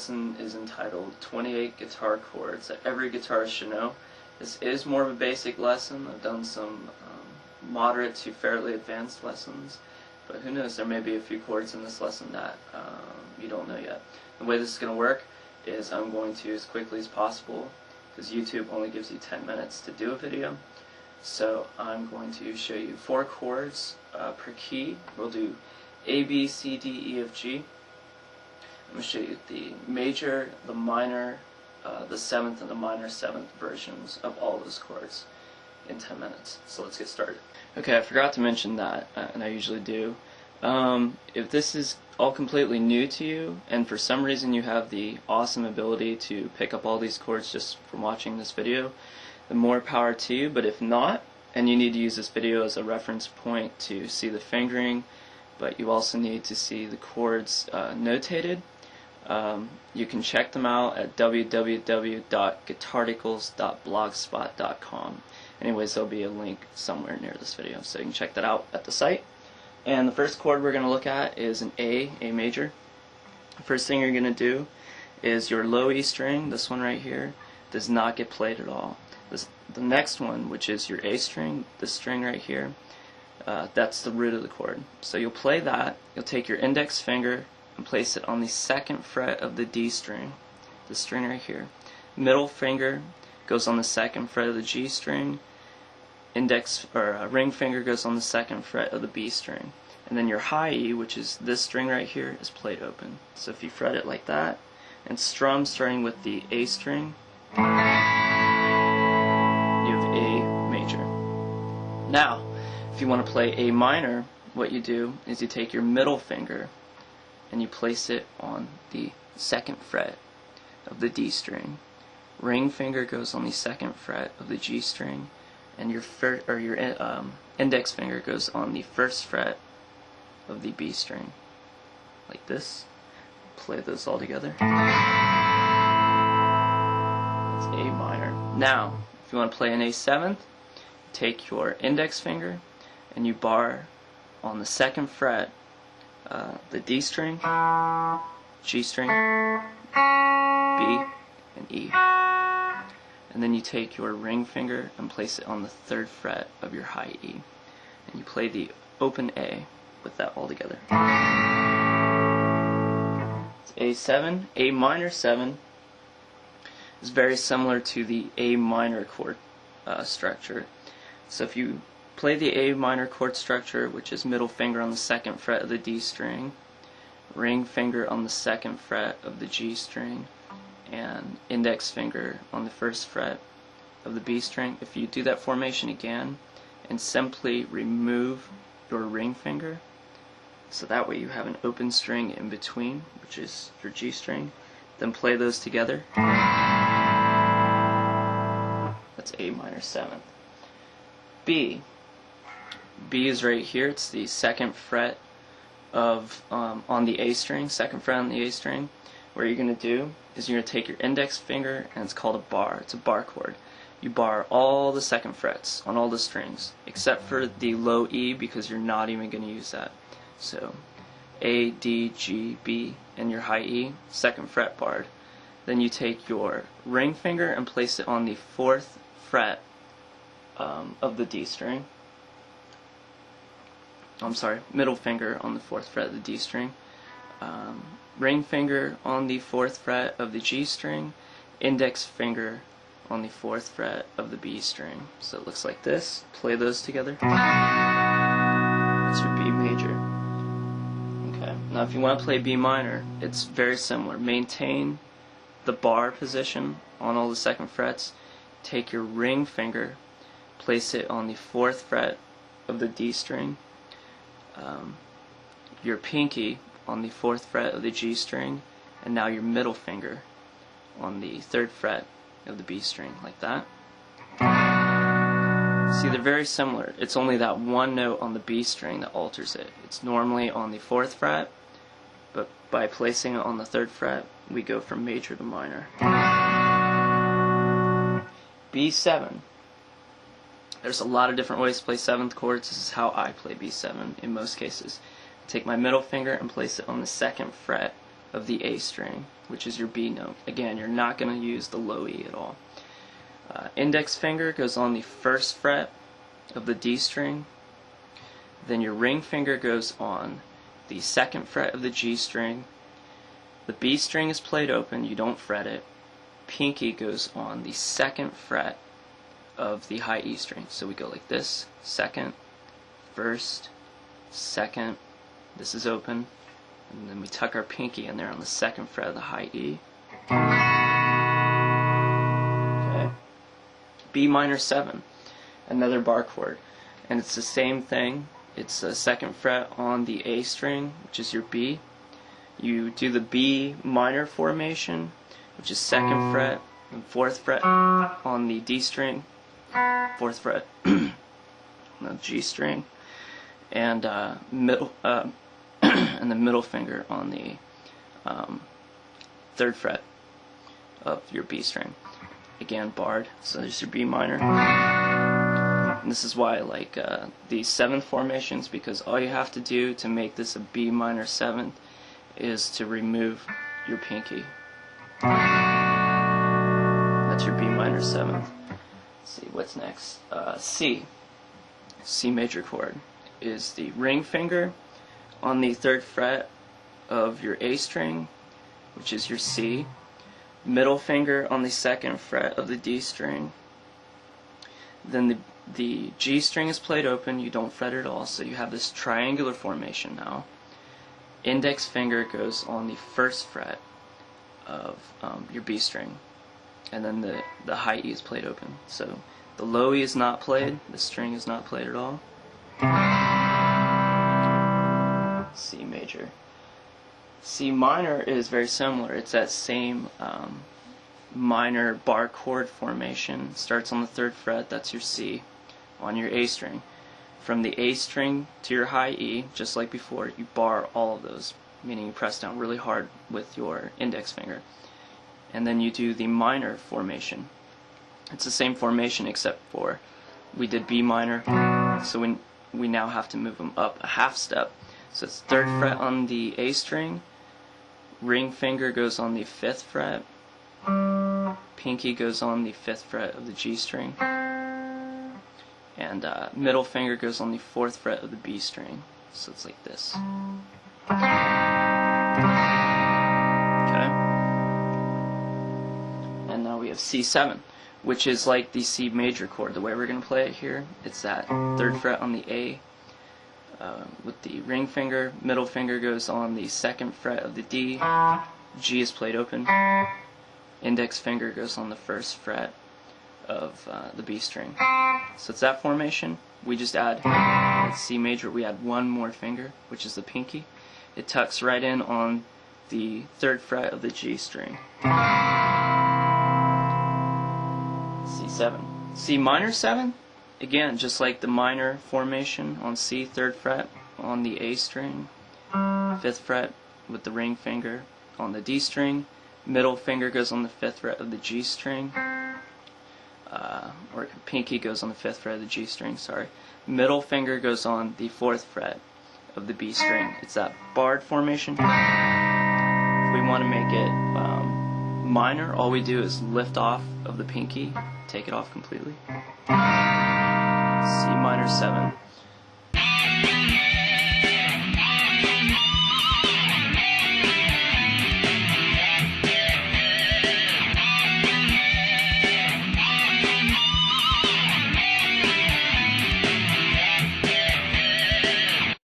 lesson is entitled 28 Guitar Chords that every guitarist should know. This is more of a basic lesson. I've done some moderate to fairly advanced lessons, but who knows, there may be a few chords in this lesson that you don't know yet. The way this is going to work is I'm going to, as quickly as possible, because YouTube only gives you 10 minutes to do a video, so I'm going to show you 4 chords per key. We'll do A, B, C, D, E, F, G. I'm going to show you the major, the minor, the 7th and the minor 7th versions of all those chords in 10 minutes. So let's get started. Okay, I forgot to mention that, and I usually do. If this is all completely new to you, and for some reason you have the awesome ability to pick up all these chords just from watching this video, then more power to you. But if not, and you need to use this video as a reference point to see the fingering, but you also need to see the chords notated, you can check them out at www.guitarticles.blogspot.com. Anyways, there'll be a link somewhere near this video, so you can check that out at the site. And the first chord we're going to look at is an A major. The first thing you're going to do is your low E string, this one right here, does not get played at all. The next one, which is your A string, this string right here, that's the root of the chord. So you'll play that, you'll take your index finger and place it on the 2nd fret of the D string, the string right here. Middle finger goes on the 2nd fret of the G string, ring finger goes on the 2nd fret of the B string, and then your high E, which is this string right here, is played open. So if you fret it like that and strum starting with the A string, you have A major. Now, if you want to play A minor, what you do is you take your middle finger and you place it on the 2nd fret of the D string. Ring finger goes on the 2nd fret of the G string, and your index finger goes on the 1st fret of the B string, like this. Play those all together. That's A minor. Now, if you want to play an A7th, take your index finger and you bar on the 2nd fret the D string, G string, B, and E. And then you take your ring finger and place it on the 3rd fret of your high E. And you play the open A with that all together. It's A7. A minor 7 is very similar to the A minor chord structure. So if you play the A minor chord structure, which is middle finger on the 2nd fret of the D string, ring finger on the 2nd fret of the G string, and index finger on the 1st fret of the B string, if you do that formation again and simply remove your ring finger, so that way you have an open string in between, which is your G string, then play those together, that's A minor 7th. B. B is right here. It's the 2nd fret of on the A string, 2nd fret on the A string. What you're going to do is you're going to take your index finger, and it's called a bar. It's a bar chord. You bar all the 2nd frets on all the strings, except for the low E, because you're not even going to use that. So A, D, G, B, and your high E, 2nd fret barred. Then you take your ring finger and place it on the 4th fret of the D string. I'm sorry, middle finger on the 4th fret of the D string. Ring finger on the 4th fret of the G string, index finger on the 4th fret of the B string. So it looks like this. Play those together. That's your B major. Okay. Now if you want to play B minor, it's very similar. Maintain the bar position on all the 2nd frets. Take your ring finger, place it on the 4th fret of the D string. Your pinky on the 4th fret of the G string, and now your middle finger on the 3rd fret of the B string, like that. See, they're very similar. It's only that one note on the B string that alters it. It's normally on the 4th fret, but by placing it on the 3rd fret, we go from major to minor. B7. There's a lot of different ways to play 7th chords. This is how I play B7 in most cases. Take my middle finger and place it on the 2nd fret of the A string, which is your B note. Again, you're not going to use the low E at all. Index finger goes on the first fret of the D string. Then your ring finger goes on the second fret of the G string. The B string is played open, you don't fret it. Pinky goes on the second fret of the high E string. So we go like this: second, first, second. This is open. And then we tuck our pinky in there on the second fret of the high E. Okay. B minor 7, another bar chord. And it's the same thing. It's the second fret on the A string, which is your B. You do the B minor formation, which is second fret and fourth fret on the D string, fourth fret on the G string, and middle and the middle finger on the third fret of your B string. Again, barred. So there's your B minor. And this is why I like these seventh formations, because all you have to do to make this a B minor seventh is to remove your pinky. That's your B minor seventh. Let's see what's next. C major chord is the ring finger on the third fret of your A string, which is your C. Middle finger on the second fret of the D string. Then the G string is played open, you don't fret it at all, so you have this triangular formation now. Index finger goes on the first fret of your B string, and then the high E is played open. So the low E is not played, the string is not played at all. C major. C minor is very similar. It's that same minor bar chord formation. Starts on the third fret, that's your C, on your A string. From the A string to your high E, just like before, you bar all of those, meaning you press down really hard with your index finger. And then you do the minor formation. It's the same formation except for we did B minor, so we now have to move them up a half step. So it's third fret on the A string, ring finger goes on the fifth fret, pinky goes on the fifth fret of the G string, and middle finger goes on the fourth fret of the B string. So it's like this. Okay. And now we have C7, which is like the C major chord. The way we're going to play it here, it's that third fret on the A with the ring finger, middle finger goes on the second fret of the D, G is played open, index finger goes on the first fret of the B string. So it's that formation. We just add C major, we add one more finger, which is the pinky. It tucks right in on the third fret of the G string. C7. C minor 7, again, just like the minor formation on C, third fret on the A string, fifth fret with the ring finger on the D string, middle finger goes on the fifth fret of the G string, or pinky goes on the fifth fret of the G string, sorry. Middle finger goes on the fourth fret of the B string. It's that barred formation. If we want to make it minor, all we do is lift off of the pinky, take it off completely. C minor 7.